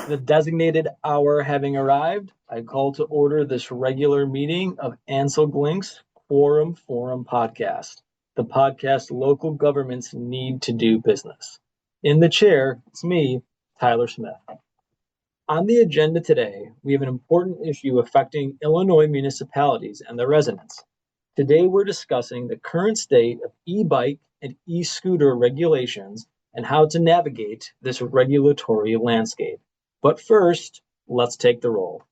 The designated hour having arrived, I call to order this regular meeting of Ancel Glink's Quorum Forum podcast, the podcast local governments need to do business. In the chair, it's me, Tyler Smith. On the agenda today, we have an important issue affecting Illinois municipalities and their residents. Today, we're discussing the current state of e-bike and e-scooter regulations and how to navigate this regulatory landscape. But first, let's take the roll.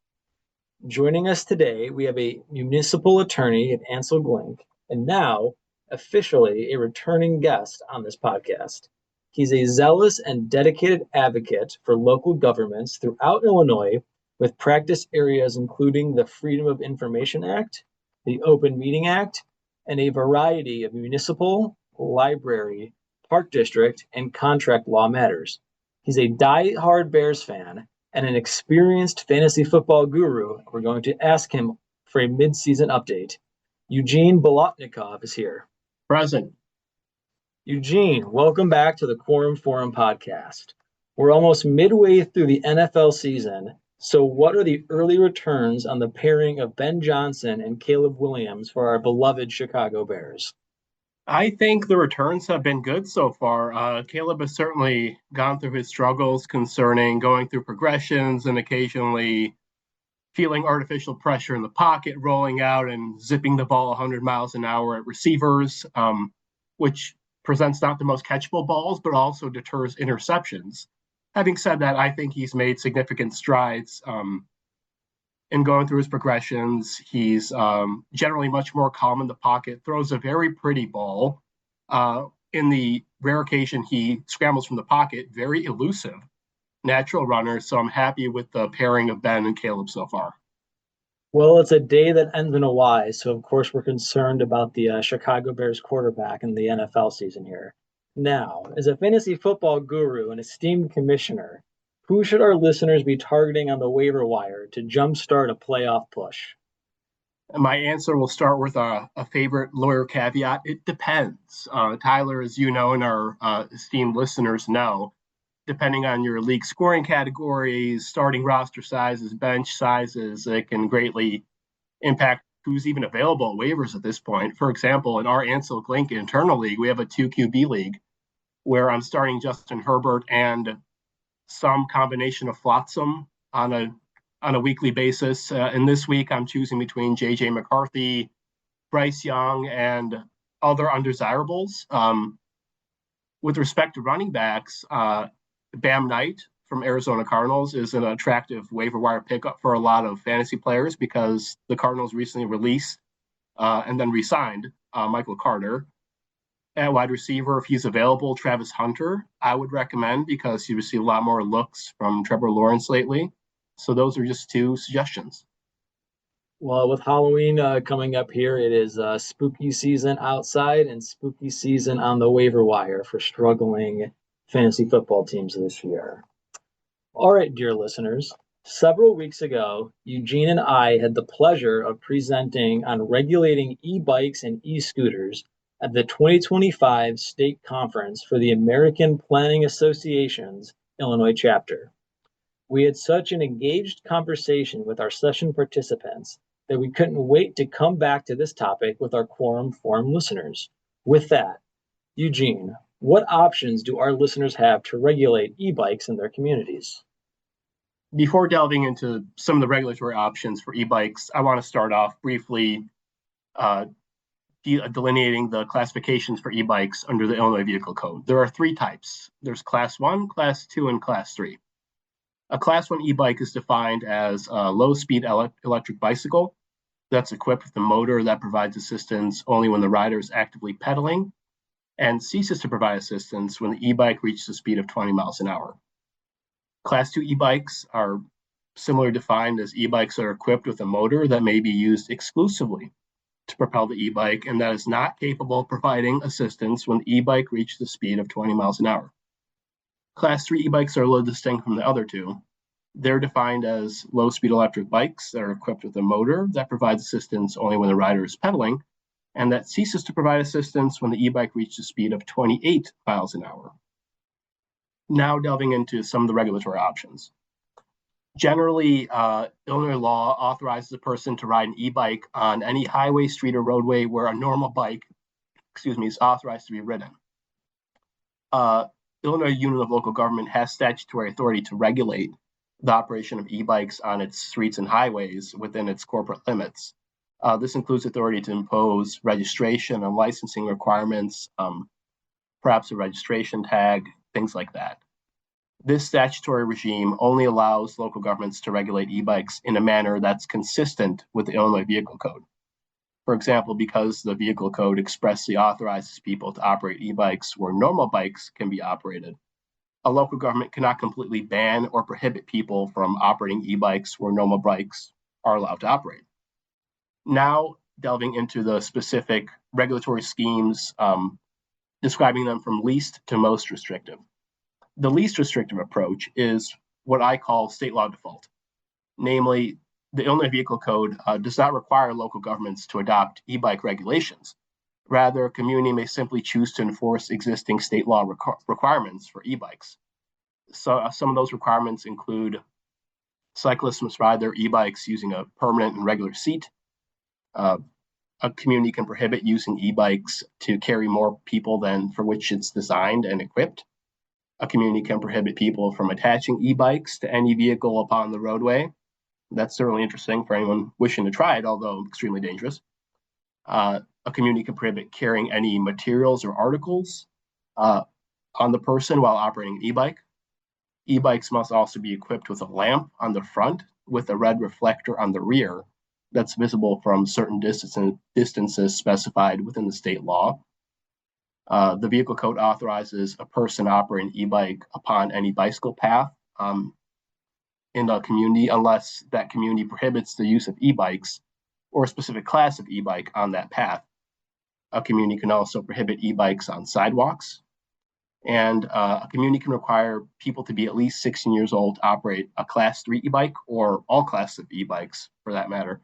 Joining us today, we have a municipal attorney at Ancel Glink, and now officially a returning guest on this podcast. He's a zealous and dedicated advocate for local governments throughout Illinois, with practice areas including the Freedom of Information Act, the Open Meeting Act, and a variety of municipal, library, park district, and contract law matters. He's a die-hard Bears fan and an experienced fantasy football guru. We're going to ask him for a mid-season update. Eugene Bolotnikov is here. Present. Eugene, welcome back to the Quorum Forum podcast. We're almost midway through the NFL season, so what are the early returns on the pairing of Ben Johnson and Caleb Williams for our beloved Chicago Bears? I think the returns have been good so far. Caleb has certainly gone through his struggles concerning going through progressions and occasionally feeling artificial pressure in the pocket, rolling out and zipping the ball 100 miles an hour at receivers, which presents not the most catchable balls, but also deters interceptions. Having said that, I think he's made significant strides in going through his progressions. He's generally much more calm in the pocket, throws a very pretty ball. In the rare occasion he scrambles from the pocket, very elusive, natural runner. So I'm happy with the pairing of Ben and Caleb so far. Well, it's a day that ends in a Y, so of course we're concerned about the Chicago Bears quarterback in the NFL season here. Now, as a fantasy football guru and esteemed commissioner, who should our listeners be targeting on the waiver wire to jumpstart a playoff push? My answer will start with a favorite lawyer caveat. It depends. Tyler, as you know, and our esteemed listeners know, depending on your league scoring categories, starting roster sizes, bench sizes, it can greatly impact who's even available at waivers at this point. For example, in our Ancel Glink internal league, we have a 2 QB league where I'm starting Justin Herbert and some combination of flotsam on a weekly basis. And this week, I'm choosing between J.J. McCarthy, Bryce Young, and other undesirables. With respect to running backs, Bam Knight from Arizona Cardinals is an attractive waiver wire pickup for a lot of fantasy players because the Cardinals recently released and then re-signed Michael Carter. At wide receiver, if he's available, Travis Hunter, I would recommend because he received a lot more looks from Trevor Lawrence lately. So those are just 2 suggestions. Well, with Halloween coming up here, it is spooky season outside and spooky season on the waiver wire for struggling fantasy football teams this year. All right, dear listeners, several weeks ago, Eugene and I had the pleasure of presenting on regulating e-bikes and e-scooters at the 2025 State Conference for the American Planning Association's Illinois chapter. We had such an engaged conversation with our session participants that we couldn't wait to come back to this topic with our Quorum Forum listeners. With that, Eugene, what options do our listeners have to regulate e-bikes in their communities? Before delving into some of the regulatory options for e-bikes, I want to start off briefly delineating the classifications for e-bikes under the Illinois Vehicle Code. There are 3 types. There's Class 1, Class 2, and Class 3. A Class 1 e-bike is defined as a low-speed electric bicycle that's equipped with a motor that provides assistance only when the rider is actively pedaling and ceases to provide assistance when the e-bike reaches a speed of 20 miles an hour. Class 2 e-bikes are similarly defined as e-bikes that are equipped with a motor that may be used exclusively to propel the e-bike and that is not capable of providing assistance when the e-bike reaches the speed of 20 miles an hour. Class 3 e-bikes are a little distinct from the other 2. They're defined as low-speed electric bikes that are equipped with a motor that provides assistance only when the rider is pedaling and that ceases to provide assistance when the e-bike reaches a speed of 28 miles an hour. Now delving into some of the regulatory options. Generally, Illinois law authorizes a person to ride an e-bike on any highway, street, or roadway where a normal bike, is authorized to be ridden. Illinois Union of Local Government has statutory authority to regulate the operation of e-bikes on its streets and highways within its corporate limits. This includes authority to impose registration and licensing requirements, perhaps a registration tag, things like that. This statutory regime only allows local governments to regulate e-bikes in a manner that's consistent with the Illinois Vehicle Code. For example, because the Vehicle Code expressly authorizes people to operate e-bikes where normal bikes can be operated, a local government cannot completely ban or prohibit people from operating e-bikes where normal bikes are allowed to operate. Now, delving into the specific regulatory schemes, describing them from least to most restrictive. The least restrictive approach is what I call state law default. Namely, the Illinois Vehicle Code does not require local governments to adopt e-bike regulations. Rather, a community may simply choose to enforce existing state law requirements for e-bikes. So some of those requirements include cyclists must ride their e-bikes using a permanent and regular seat. A community can prohibit using e-bikes to carry more people than for which it's designed and equipped. A community can prohibit people from attaching e-bikes to any vehicle upon the roadway. That's certainly interesting for anyone wishing to try it, although extremely dangerous. A community can prohibit carrying any materials or articles on the person while operating an e-bike. E-bikes must also be equipped with a lamp on the front with a red reflector on the rear that's visible from certain distances specified within the state law. The Vehicle Code authorizes a person operating an e-bike upon any bicycle path in a community unless that community prohibits the use of e-bikes or a specific class of e-bike on that path. A community can also prohibit e-bikes on sidewalks. And a community can require people to be at least 16 years old to operate a Class 3 e-bike or all classes of e-bikes for that matter.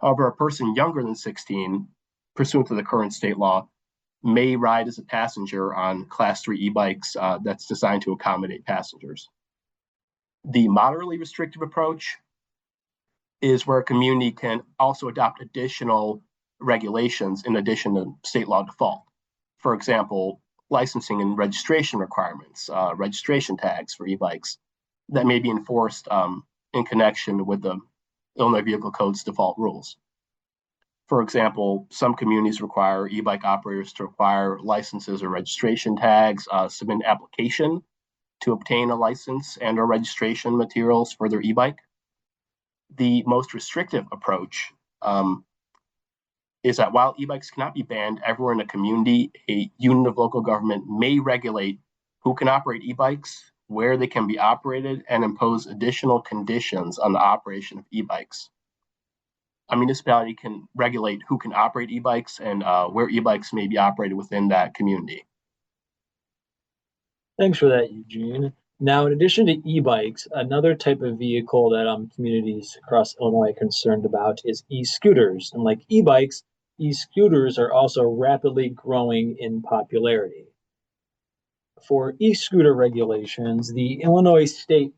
However, a person younger than 16, pursuant to the current state law, may ride as a passenger on Class 3 e-bikes that's designed to accommodate passengers. The moderately restrictive approach is where a community can also adopt additional regulations in addition to state law default. For example, licensing and registration requirements, registration tags for e-bikes that may be enforced in connection with the Illinois Vehicle Code's default rules. For example, some communities require e-bike operators to require licenses or registration tags, submit an application to obtain a license and or registration materials for their e-bike. The most restrictive approach is that while e-bikes cannot be banned everywhere in a community, a unit of local government may regulate who can operate e-bikes, where they can be operated, and impose additional conditions on the operation of e-bikes. A municipality can regulate who can operate e-bikes and where e-bikes may be operated within that community. Thanks for that, Eugene. Now, in addition to e-bikes, another type of vehicle that communities across Illinois are concerned about is e-scooters. And like e-bikes, e-scooters are also rapidly growing in popularity. For e-scooter regulations, the Illinois state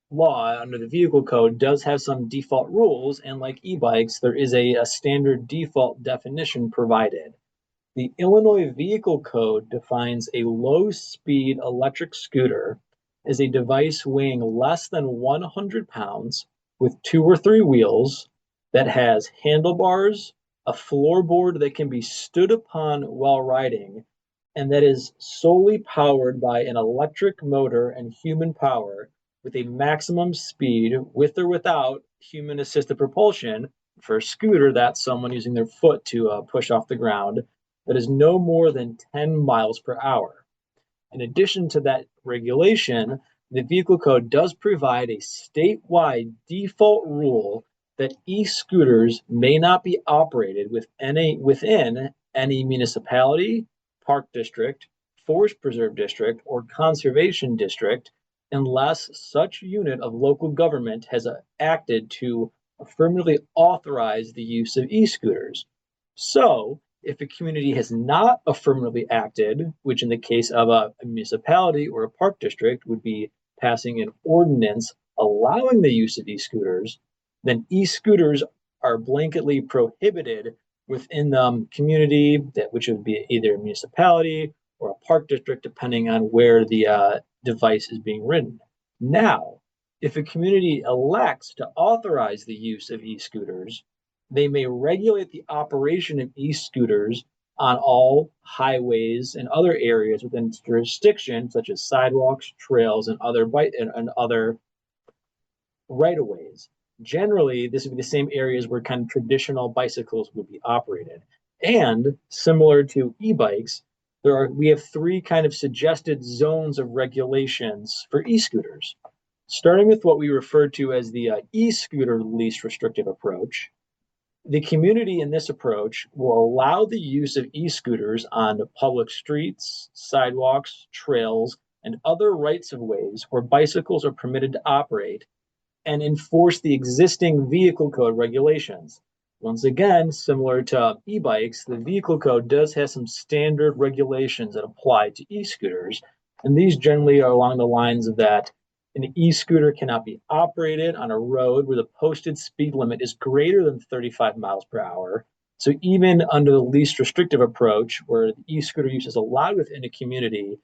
law under the Vehicle Code does have some default rules, and like e-bikes, there is a standard default definition provided. The Illinois Vehicle Code defines a low-speed electric scooter as a device weighing less than 100 pounds with 2 or 3 wheels that has handlebars, a floorboard that can be stood upon while riding, and that is solely powered by an electric motor and human power with a maximum speed, with or without human-assisted propulsion. For a scooter, that's someone using their foot to push off the ground, that is no more than 10 miles per hour. In addition to that regulation, the Vehicle Code does provide a statewide default rule that e-scooters may not be operated within any municipality, park district, forest preserve district, or conservation district unless such unit of local government has acted to affirmatively authorize the use of e-scooters. So, if a community has not affirmatively acted, which in the case of a municipality or a park district would be passing an ordinance allowing the use of e-scooters, then e-scooters are blanketly prohibited within the community, which would be either a municipality or a park district, depending on where the device is being ridden. Now, if a community elects to authorize the use of e-scooters, they may regulate the operation of e-scooters on all highways and other areas within its jurisdiction, such as sidewalks, trails, and other right-of-ways. Generally, this would be the same areas where kind of traditional bicycles would be operated. And similar to e-bikes, we have three kind of suggested zones of regulations for e-scooters. Starting with what we refer to as the e-scooter least restrictive approach, the community in this approach will allow the use of e-scooters on public streets, sidewalks, trails, and other rights of ways where bicycles are permitted to operate, and enforce the existing vehicle code regulations. Once again, similar to e-bikes, the vehicle code does have some standard regulations that apply to e-scooters, and these generally are along the lines of that an e-scooter cannot be operated on a road where the posted speed limit is greater than 35 miles per hour. So even under the least restrictive approach, where the e-scooter use is allowed within a community,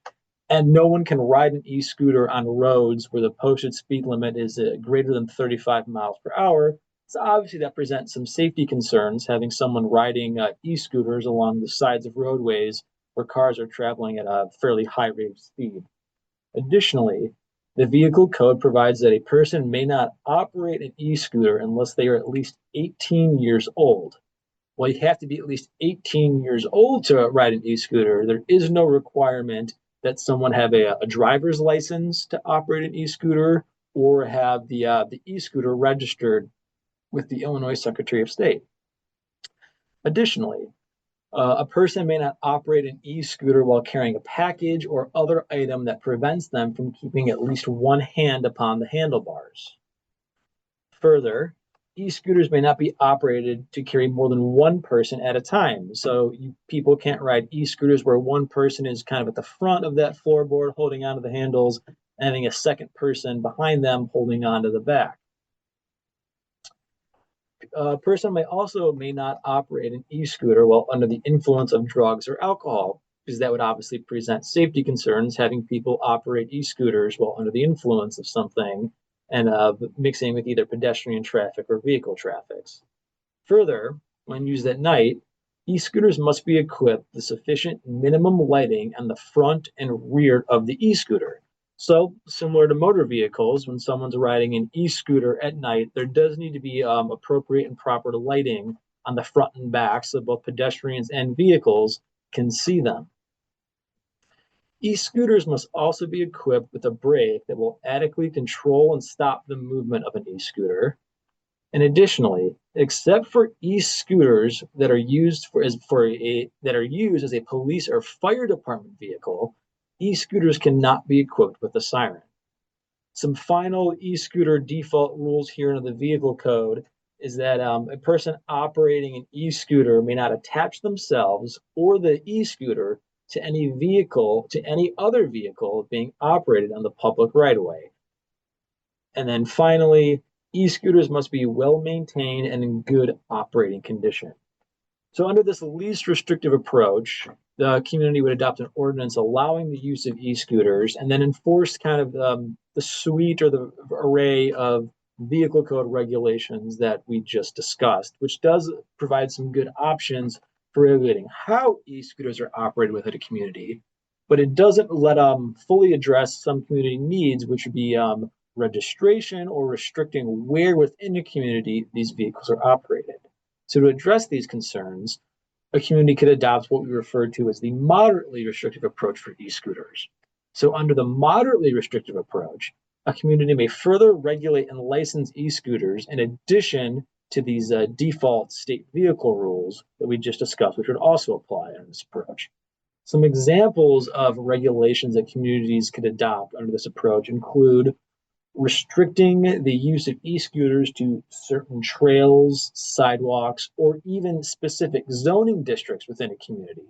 and no one can ride an e-scooter on roads where the posted speed limit is greater than 35 miles per hour, so obviously that presents some safety concerns, having someone riding e-scooters along the sides of roadways where cars are traveling at a fairly high rate of speed. Additionally, the vehicle code provides that a person may not operate an e-scooter unless they are at least 18 years old. While you have to be at least 18 years old to ride an e-scooter, there is no requirement that someone have a driver's license to operate an e-scooter or have the e-scooter registered with the Illinois Secretary of State. Additionally, a person may not operate an e-scooter while carrying a package or other item that prevents them from keeping at least one hand upon the handlebars. Further, e-scooters may not be operated to carry more than one person at a time. So people can't ride e-scooters where one person is kind of at the front of that floorboard holding onto the handles and having a second person behind them holding onto the back. A person may not operate an e-scooter while under the influence of drugs or alcohol, because that would obviously present safety concerns, having people operate e-scooters while under the influence of something and mixing with either pedestrian traffic or vehicle traffics. Further, when used at night, e-scooters must be equipped with sufficient minimum lighting on the front and rear of the e-scooter. So, similar to motor vehicles, when someone's riding an e-scooter at night, there does need to be appropriate and proper lighting on the front and back so both pedestrians and vehicles can see them. E-scooters must also be equipped with a brake that will adequately control and stop the movement of an e-scooter. And additionally, except for e-scooters that are used as a police or fire department vehicle, e-scooters cannot be equipped with a siren. Some final e-scooter default rules here in the vehicle code is that a person operating an e-scooter may not attach themselves or the e-scooter to any other vehicle being operated on the public right-of-way. And then finally, e-scooters must be well maintained and in good operating condition. So under this least restrictive approach, the community would adopt an ordinance allowing the use of e-scooters and then enforce kind of the suite or the array of vehicle code regulations that we just discussed, which does provide some good options for regulating how e-scooters are operated within a community, but it doesn't let fully address some community needs, which would be registration or restricting where within a community these vehicles are operated. So to address these concerns, a community could adopt what we refer to as the moderately restrictive approach for e-scooters. So under the moderately restrictive approach, a community may further regulate and license e-scooters in addition to these default state vehicle rules that we just discussed, which would also apply under this approach. Some examples of regulations that communities could adopt under this approach include restricting the use of e-scooters to certain trails, sidewalks, or even specific zoning districts within a community.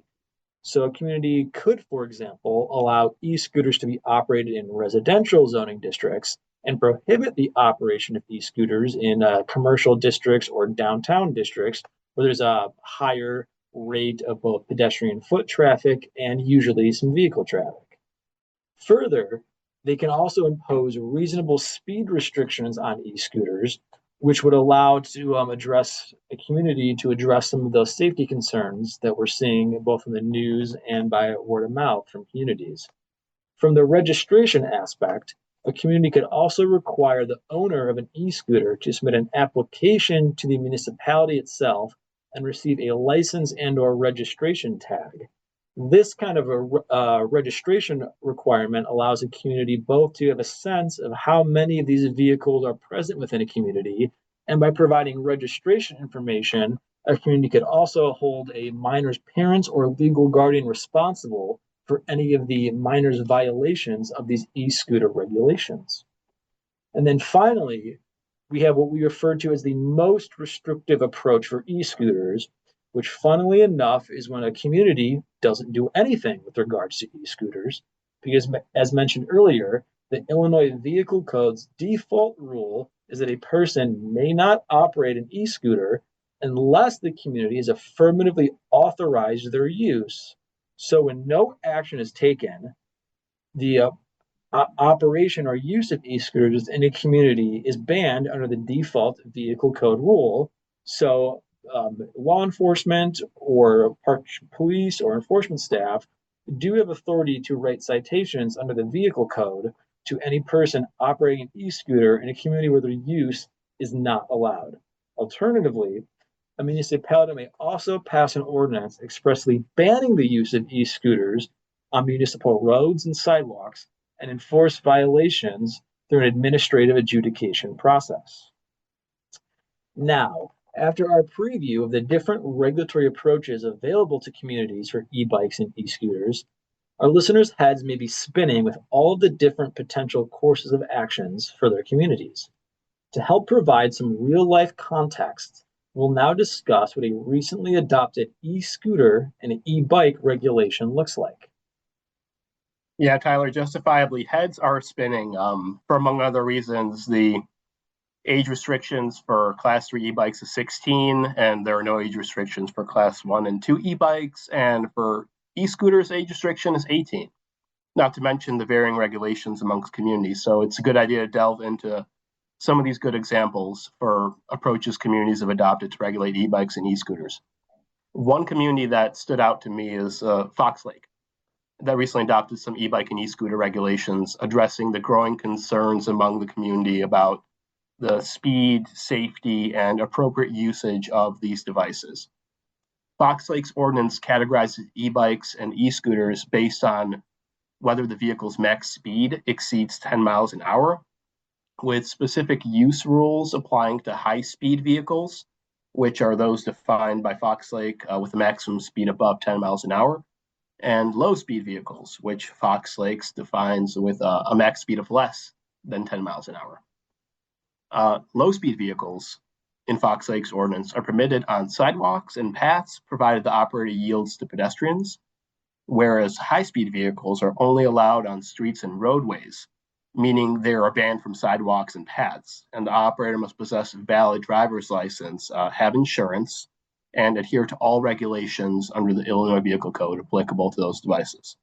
So a community could, for example, allow e-scooters to be operated in residential zoning districts and prohibit the operation of e-scooters in commercial districts or downtown districts where there's a higher rate of both pedestrian foot traffic and usually some vehicle traffic. Further, they can also impose reasonable speed restrictions on e-scooters, which would allow to address a community to address some of those safety concerns that we're seeing both in the news and by word of mouth from communities. From the registration aspect, a community could also require the owner of an e-scooter to submit an application to the municipality itself and receive a license and/or registration tag. This kind of a registration requirement allows a community both to have a sense of how many of these vehicles are present within a community, and by providing registration information, a community could also hold a minor's parents or legal guardian responsible for any of the minor's violations of these e-scooter regulations. And then finally, we have what we refer to as the most restrictive approach for e-scooters, which funnily enough is when a community doesn't do anything with regards to e-scooters, because as mentioned earlier, the Illinois Vehicle Code's default rule is that a person may not operate an e-scooter unless the community has affirmatively authorized their use. So when no action is taken, the operation or use of e-scooters in a community is banned under the default vehicle code rule. So law enforcement or park police or enforcement staff do have authority to write citations under the vehicle code to any person operating an e-scooter in a community where their use is not allowed. Alternatively, a municipality may also pass an ordinance expressly banning the use of e-scooters on municipal roads and sidewalks and enforce violations through an administrative adjudication process. Now, after our preview of the different regulatory approaches available to communities for e-bikes and e-scooters, our listeners' heads may be spinning with all of the different potential courses of actions for their communities. To help provide some real-life context, we'll now discuss what a recently adopted e-scooter and e-bike regulation looks like. Yeah, Tyler, justifiably, heads are spinning for, among other reasons, the age restrictions for Class 3 e-bikes is 16, and there are no age restrictions for Class 1 and 2 e-bikes, and for e-scooters, age restriction is 18, not to mention the varying regulations amongst communities. So it's a good idea to delve into some of these good examples for approaches communities have adopted to regulate e-bikes and e-scooters. One community that stood out to me is Fox Lake, that recently adopted some e-bike and e-scooter regulations addressing the growing concerns among the community about the speed, safety, and appropriate usage of these devices. Fox Lake's ordinance categorizes e-bikes and e-scooters based on whether the vehicle's max speed exceeds 10 miles an hour, with specific use rules applying to high-speed vehicles, which are those defined by Fox Lake with a maximum speed above 10 miles an hour, and low-speed vehicles, which Fox Lake defines with a max speed of less than 10 miles an hour. Low-speed vehicles in Fox Lake's ordinance are permitted on sidewalks and paths, provided the operator yields to pedestrians, whereas high-speed vehicles are only allowed on streets and roadways, meaning they are banned from sidewalks and paths, and the operator must possess a valid driver's license, have insurance, and adhere to all regulations under the Illinois Vehicle Code applicable to those devices.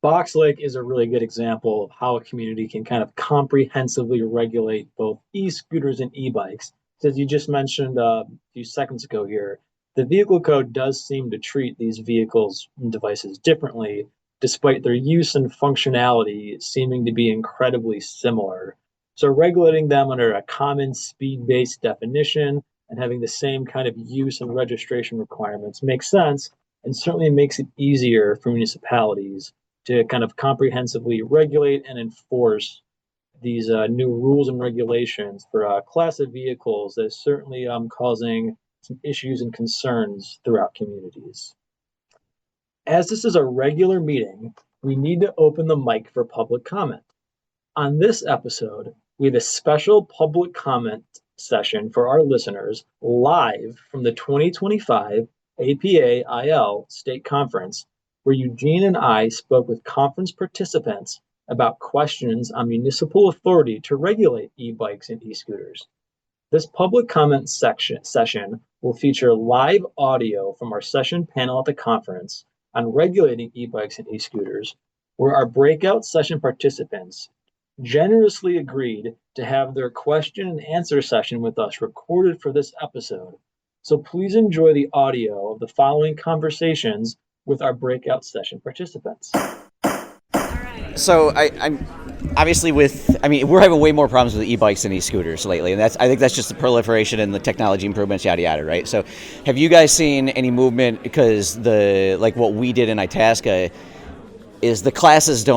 Fox Lake is a really good example of how a community can kind of comprehensively regulate both e-scooters and e-bikes. As you just mentioned a few seconds ago here, the vehicle code does seem to treat these vehicles and devices differently, despite their use and functionality seeming to be incredibly similar. So regulating them under a common speed-based definition and having the same kind of use and registration requirements makes sense, and certainly makes it easier for municipalities to kind of comprehensively regulate and enforce these new rules and regulations for a class of vehicles that is certainly causing some issues and concerns throughout communities. As this is a regular meeting, we need to open the mic for public comment. On this episode, we have a special public comment session for our listeners live from the 2025 APA-IL State Conference, where Eugene and I spoke with conference participants about questions on municipal authority to regulate e-bikes and e-scooters. This public comment session will feature live audio from our session panel at the conference on regulating e-bikes and e-scooters, where our breakout session participants generously agreed to have their question and answer session with us recorded for this episode. So please enjoy the audio of the following conversations with our breakout session participants. So I'm obviously we're having way more problems with e-bikes than e-scooters lately, and I think that's just the proliferation and the technology improvements, yada yada, right? So, have you guys seen any movement? Because what we did in Itasca is the classes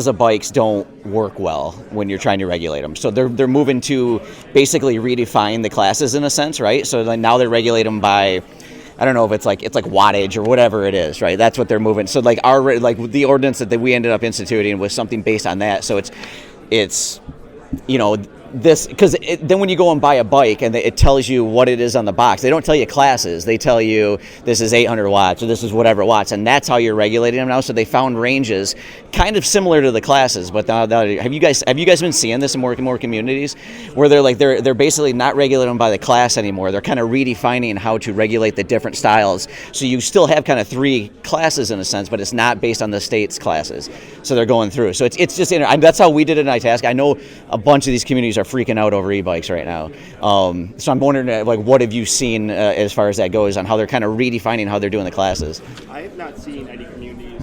of bikes don't work well when you're trying to regulate them. So they're moving to basically redefine the classes in a sense, right? So now they regulate them by, I don't know if it's like wattage or whatever it is, right? That's what they're moving. So the ordinance that we ended up instituting was something based on that. So it's this, because then when you go and buy a bike and it tells you what it is on the box, they don't tell you classes. They tell you this is 800 watts or this is whatever watts, and that's how you're regulating them now. So they found ranges kind of similar to the classes. But now have you guys been seeing this in more communities where they're basically not regulating them by the class anymore? They're kind of redefining how to regulate the different styles. So you still have kind of three classes in a sense, but it's not based on the state's classes. So they're going through. So it's just that's how we did it in Itasca. I know a bunch of these communities are freaking out over e-bikes right now. So I'm wondering, what have you seen as far as that goes on how they're kind of redefining how they're doing the classes? I have not seen any communities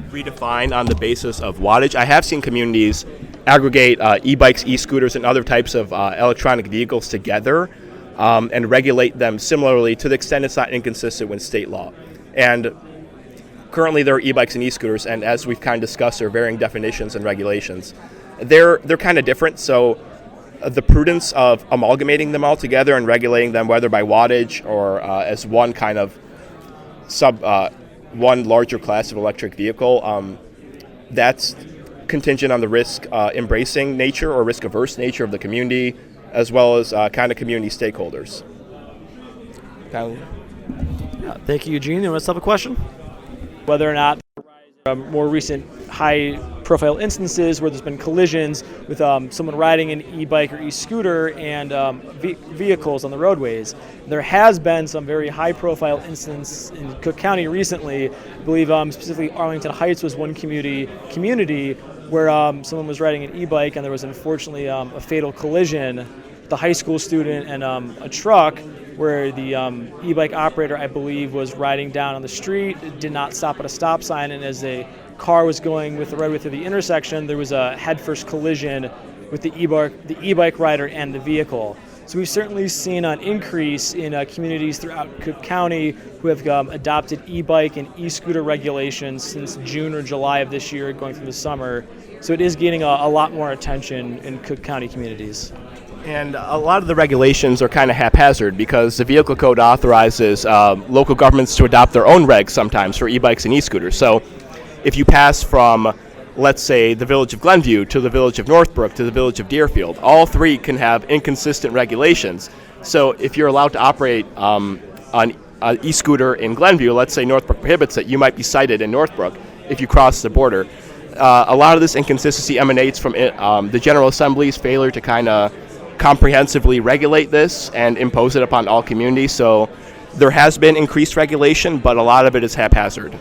redefine on the basis of wattage. I have seen communities aggregate e-bikes, e-scooters, and other types of electronic vehicles together and regulate them similarly to the extent it's not inconsistent with state law. And currently there are e-bikes and e-scooters, and as we've kind of discussed, there are varying definitions and regulations. They're kind of different, so the prudence of amalgamating them all together and regulating them, whether by wattage or as one kind of one larger class of electric vehicle, that's contingent on the risk embracing nature or risk averse nature of the community, as well as kind of community stakeholders. Thank you, Eugene. Anyone else have a question? Whether or not more recent high-profile instances where there's been collisions with someone riding an e-bike or e-scooter and vehicles on the roadways. There has been some very high-profile instances in Cook County recently. I believe specifically Arlington Heights was one community where someone was riding an e-bike and there was unfortunately a fatal collision with a high school student and a truck, where the e-bike operator, I believe, was riding down on the street, did not stop at a stop sign, and as the car was going with the roadway through the intersection, there was a head-first collision with the e-bike rider and the vehicle. So we've certainly seen an increase in communities throughout Cook County who have adopted e-bike and e-scooter regulations since June or July of this year, going through the summer. So it is gaining a lot more attention in Cook County communities. And a lot of the regulations are kind of haphazard because the vehicle code authorizes local governments to adopt their own regs sometimes for e-bikes and e-scooters. So if you pass from, let's say, the village of Glenview to the village of Northbrook to the village of Deerfield, all three can have inconsistent regulations. So if you're allowed to operate on an e-scooter in Glenview, let's say Northbrook prohibits it, you might be cited in Northbrook if you cross the border. A lot of this inconsistency emanates from the General Assembly's failure to kind of comprehensively regulate this and impose it upon all communities. So there has been increased regulation, but a lot of it is haphazard.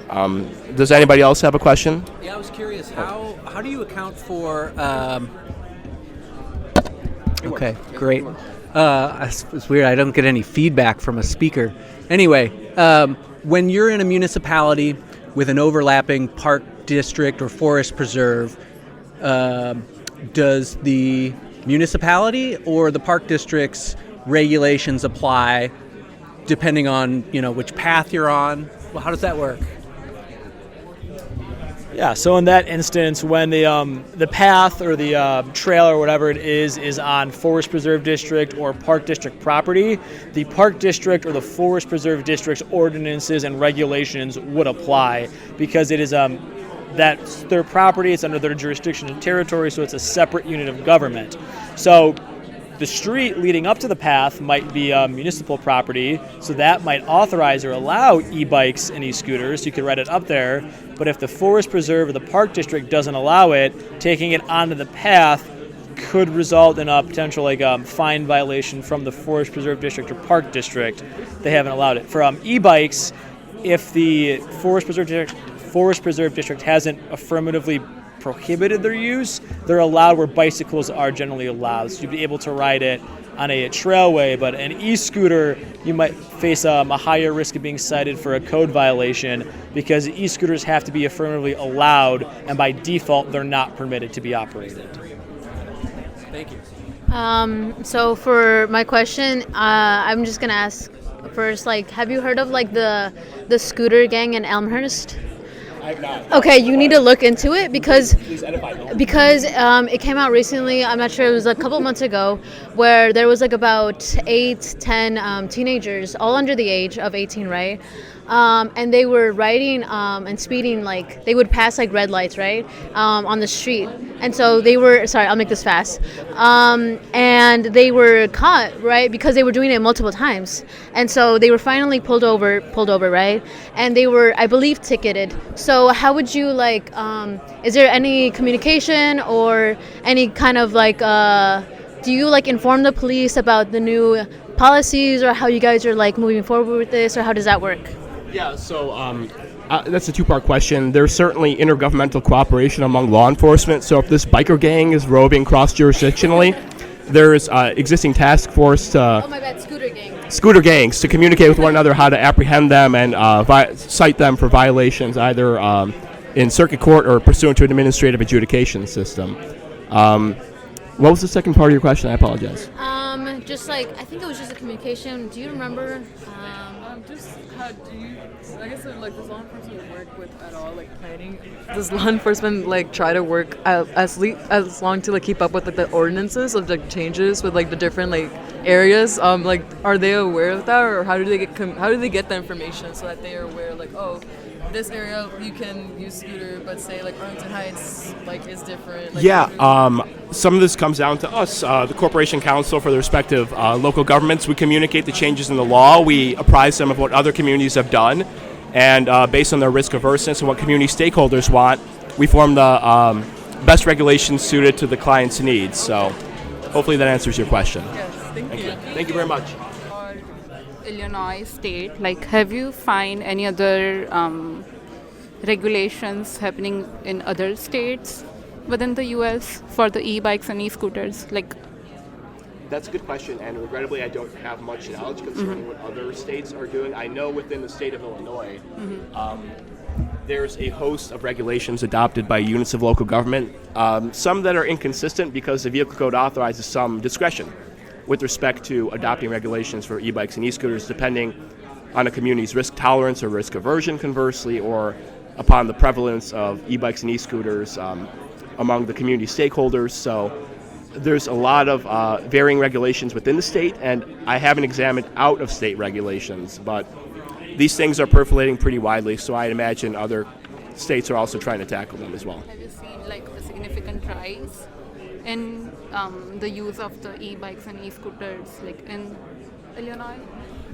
Does anybody else have a question? Yeah, I was curious. How do you account for? Okay, great. It's weird. I don't get any feedback from a speaker. Anyway, when you're in a municipality with an overlapping park district or forest preserve, does the municipality or the park district's regulations apply depending on which path you're on? Well, how does that work? Yeah, so in that instance, when the path or the trail or whatever it is on Forest Preserve District or Park District property, the Park District or the Forest Preserve District's ordinances and regulations would apply because it is that's their property, it's under their jurisdiction and territory, so it's a separate unit of government. So the street leading up to the path might be municipal property, so that might authorize or allow e-bikes and e-scooters. You could ride it up there. But if the forest preserve or the park district doesn't allow it, taking it onto the path could result in a potential fine violation from the forest preserve district or park district. They haven't allowed it. For e-bikes, if the forest preserve district hasn't affirmatively prohibited their use, they're allowed where bicycles are generally allowed. So you'd be able to ride it on a trailway, but an e-scooter, you might face a higher risk of being cited for a code violation because e-scooters have to be affirmatively allowed, and by default, they're not permitted to be operated. Thank you. So for my question, I'm just gonna ask first, have you heard of the scooter gang in Elmhurst? I've not. Okay, you need to look into it because it came out recently. I'm not sure, it was a couple months ago, where there was about 8-10 teenagers, all under the age of 18, right? And they were riding and speeding, they would pass red lights, right, on the street. And so they were, sorry, I'll make this fast. And they were caught, right, because they were doing it multiple times. And so they were finally pulled over, right? And they were, I believe, ticketed. So how would you is there any communication or any kind of do you inform the police about the new policies, or how you guys are moving forward with this, or how does that work? Yeah, so that's a two-part question. There's certainly intergovernmental cooperation among law enforcement. So if this biker gang is roving cross-jurisdictionally, there's existing task force scooter gangs to communicate with one another how to apprehend them and cite them for violations, either in circuit court or pursuant to an administrative adjudication system. What was the second part of your question? I apologize. I think it was just a communication. Do you remember? Just how do you? I guess does law enforcement work with at all planning? Does law enforcement try to work as long to keep up with the ordinances of changes with the different areas? Are they aware of that, or how do they get the information so that they are aware this area you can use scooter, but say Arlington Heights is different? Some of this comes down to us, the Corporation Council for the respective local governments. We communicate the changes in the law. We apprise them of what other communities have done, and based on their risk averseness and what community stakeholders want, we form the best regulations suited to the client's needs. So hopefully that answers your question. Yes, thank you. Thank you very much. Illinois state, have you find any other regulations happening in other states within the U.S. for the e-bikes and e-scooters? That's a good question, and regrettably I don't have much knowledge concerning what other states are doing. I know within the state of Illinois, there's a host of regulations adopted by units of local government, some that are inconsistent because the vehicle code authorizes some discretion with respect to adopting regulations for e-bikes and e-scooters, depending on a community's risk tolerance or risk aversion, conversely, or upon the prevalence of e-bikes and e-scooters among the community stakeholders. So there's a lot of varying regulations within the state, and I haven't examined out-of-state regulations, but these things are percolating pretty widely, so I imagine other states are also trying to tackle them as well. Have you seen a significant rise in the use of the e-bikes and e-scooters in Illinois?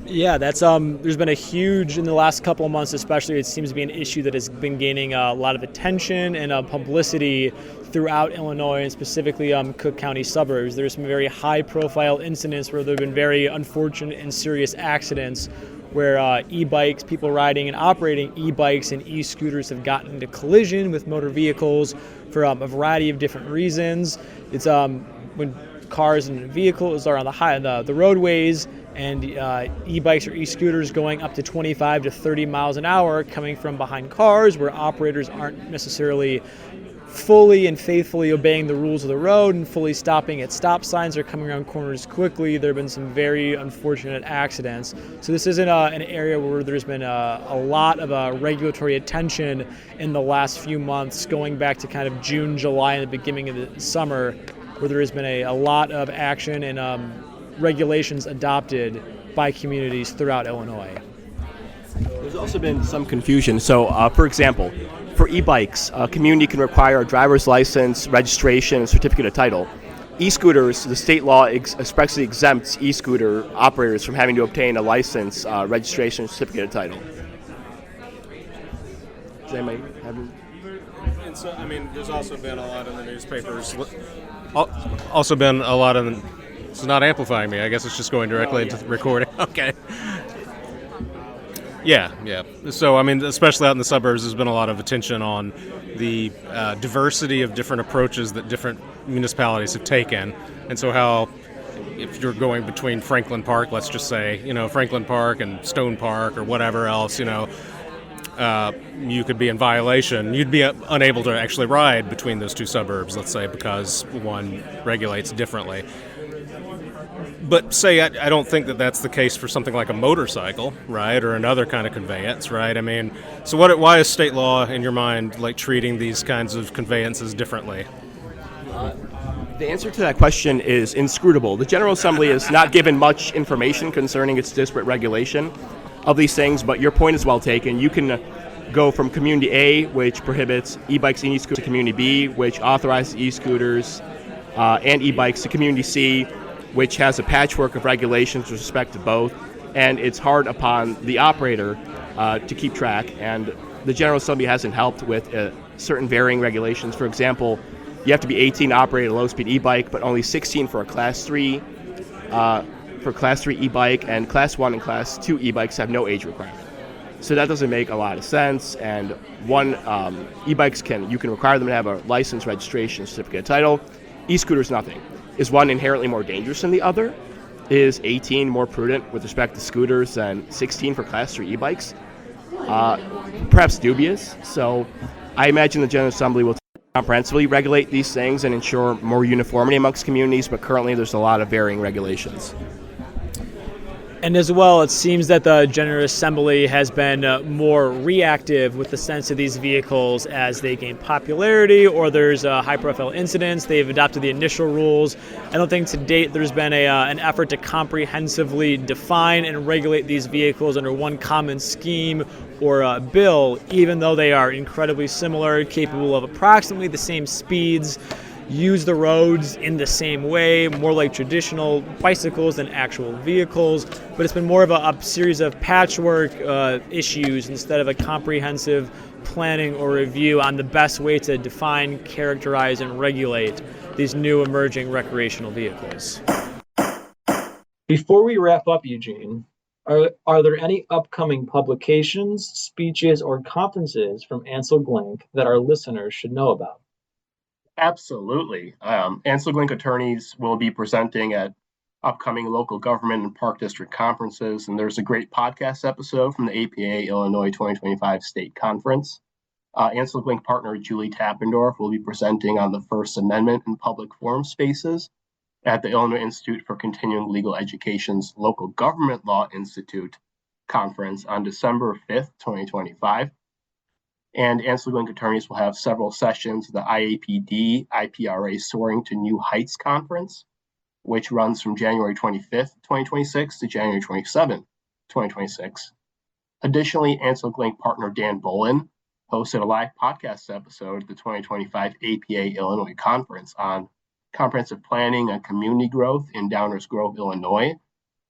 Yeah, that's there's been a huge, in the last couple of months especially, it seems to be an issue that has been gaining a lot of attention and publicity throughout Illinois, and specifically Cook County suburbs. There's some very high profile incidents where there have been very unfortunate and serious accidents where e-bikes, people riding and operating e-bikes and e-scooters have gotten into collision with motor vehicles for a variety of different reasons. It's when cars and vehicles are on the roadways, and e-bikes or e-scooters going up to 25 to 30 miles an hour coming from behind cars where operators aren't necessarily fully and faithfully obeying the rules of the road and fully stopping at stop signs or coming around corners quickly. There have been some very unfortunate accidents. So this isn't an area where there's been a lot of regulatory attention in the last few months, going back to kind of June, July, and the beginning of the summer, where there has been a lot of action and regulations adopted by communities throughout Illinois. There's also been some confusion. So, for example, for e-bikes, a community can require a driver's license, registration, and certificate of title. e-scooters, the state law expressly exempts e-scooter operators from having to obtain a license, registration, certificate of title. Does anybody have any? And so, I mean, there's also been a lot in the newspapers. Also been a lot of. It's not amplifying me. I guess it's just going directly into the recording. Okay. Yeah. So, I mean, especially out in the suburbs, there's been a lot of attention on the diversity of different approaches that different municipalities have taken. And so how, if you're going between Franklin Park, let's just say, Franklin Park and Stone Park or whatever else, you could be in violation. You'd be unable to actually ride between those two suburbs, let's say, because one regulates differently. But say I don't think that that's the case for something like a motorcycle, right, or another kind of conveyance, right? I mean, so why is state law, in your mind, like treating these kinds of conveyances differently? The answer to that question is inscrutable. The General Assembly is not given much information concerning its disparate regulation of these things, but your point is well taken. You can go from Community A, which prohibits e-bikes and e-scooters, to Community B, which authorizes e-scooters and e-bikes, to Community C, which has a patchwork of regulations with respect to both, and it's hard upon the operator to keep track, and the General Assembly hasn't helped with certain varying regulations. For example, you have to be 18 to operate a low-speed e-bike, but only 16 for a Class 3 e-bike, and Class 1 and Class 2 e-bikes have no age requirement. So that doesn't make a lot of sense, and e-bikes you can require them to have a license, registration, certificate of title. E-scooters, nothing. Is one inherently more dangerous than the other? Is 18 more prudent with respect to scooters than 16 for Class 3 e-bikes? Perhaps dubious. So I imagine the General Assembly will comprehensively regulate these things and ensure more uniformity amongst communities, but currently there's a lot of varying regulations. And as well, it seems that the General Assembly has been more reactive with the sense of these vehicles as they gain popularity or there's high-profile incidents. They've adopted the initial rules. I don't think to date there's been an effort to comprehensively define and regulate these vehicles under one common scheme or bill, even though they are incredibly similar, capable of approximately the same speeds, use the roads in the same way, more like traditional bicycles than actual vehicles, but it's been more of a series of patchwork issues instead of a comprehensive planning or review on the best way to define, characterize, and regulate these new emerging recreational vehicles. Before we wrap up, Eugene, are there any upcoming publications, speeches, or conferences from Ancel Glink that our listeners should know about? Absolutely. Ancel Glink attorneys will be presenting at upcoming local government and park district conferences, and there's a great podcast episode from the APA Illinois 2025 State Conference. Ancel Glink partner Julie Tappendorf will be presenting on the First Amendment in public forum spaces at the Illinois Institute for Continuing Legal Education's Local Government Law Institute conference on December 5th, 2025. And Ancel Glink attorneys will have several sessions at the IAPD IPRA Soaring to New Heights Conference, which runs from January 25th, 2026 to January 27th, 2026. Additionally, Ancel Glink partner Dan Bolin hosted a live podcast episode of the 2025 APA Illinois Conference on comprehensive planning and community growth in Downers Grove, Illinois,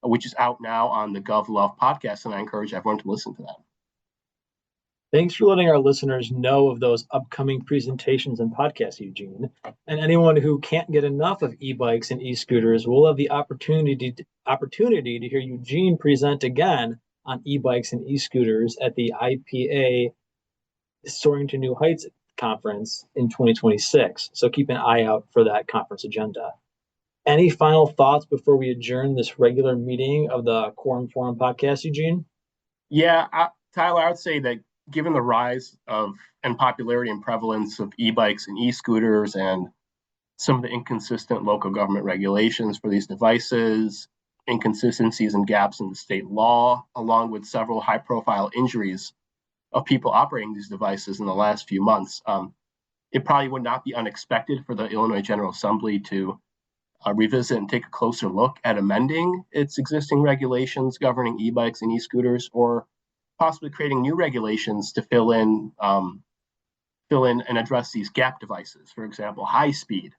which is out now on the GovLove podcast, and I encourage everyone to listen to that. Thanks for letting our listeners know of those upcoming presentations and podcasts, Eugene. And anyone who can't get enough of e-bikes and e-scooters will have the opportunity to hear Eugene present again on e-bikes and e-scooters at the IPA Soaring to New Heights conference in 2026. So keep an eye out for that conference agenda. Any final thoughts before we adjourn this regular meeting of the Quorum Forum podcast, Eugene? Yeah, Tyler, I would say that given the rise of and popularity and prevalence of e-bikes and e-scooters and some of the inconsistent local government regulations for these devices, inconsistencies and gaps in the state law, along with several high-profile injuries of people operating these devices in the last few months, it probably would not be unexpected for the Illinois General Assembly to revisit and take a closer look at amending its existing regulations governing e-bikes and e-scooters, or possibly creating new regulations to fill in and address these gap devices. For example, high-speed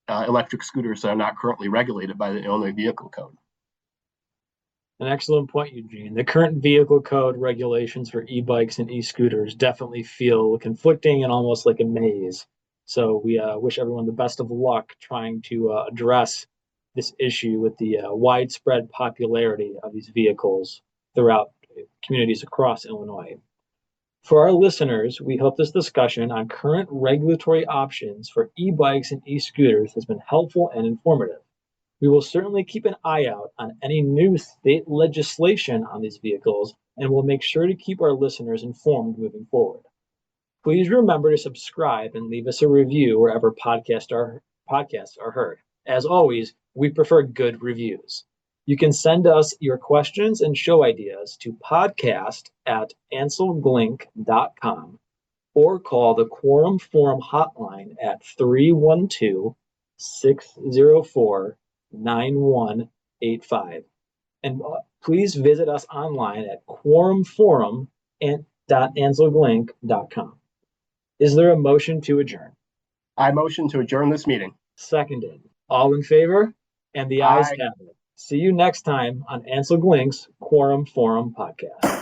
electric scooters that are not currently regulated by the Illinois Vehicle Code. An excellent point, Eugene. The current vehicle code regulations for e-bikes and e-scooters definitely feel conflicting and almost like a maze. So we wish everyone the best of luck trying to address this issue with the widespread popularity of these vehicles throughout communities across Illinois. For our listeners, we hope this discussion on current regulatory options for e-bikes and e-scooters has been helpful and informative. We will certainly keep an eye out on any new state legislation on these vehicles, and we'll make sure to keep our listeners informed moving forward. Please remember to subscribe and leave us a review wherever podcasts are heard. As always, we prefer good reviews. You can send us your questions and show ideas to podcast@ancelglink.com or call the Quorum Forum hotline at 312-604-9185. And please visit us online at quorumforum.ancelglink.com. Is there a motion to adjourn? I motion to adjourn this meeting. Seconded. All in favor? And the ayes have it. See you next time on Ancel Glink's Quorum Forum podcast.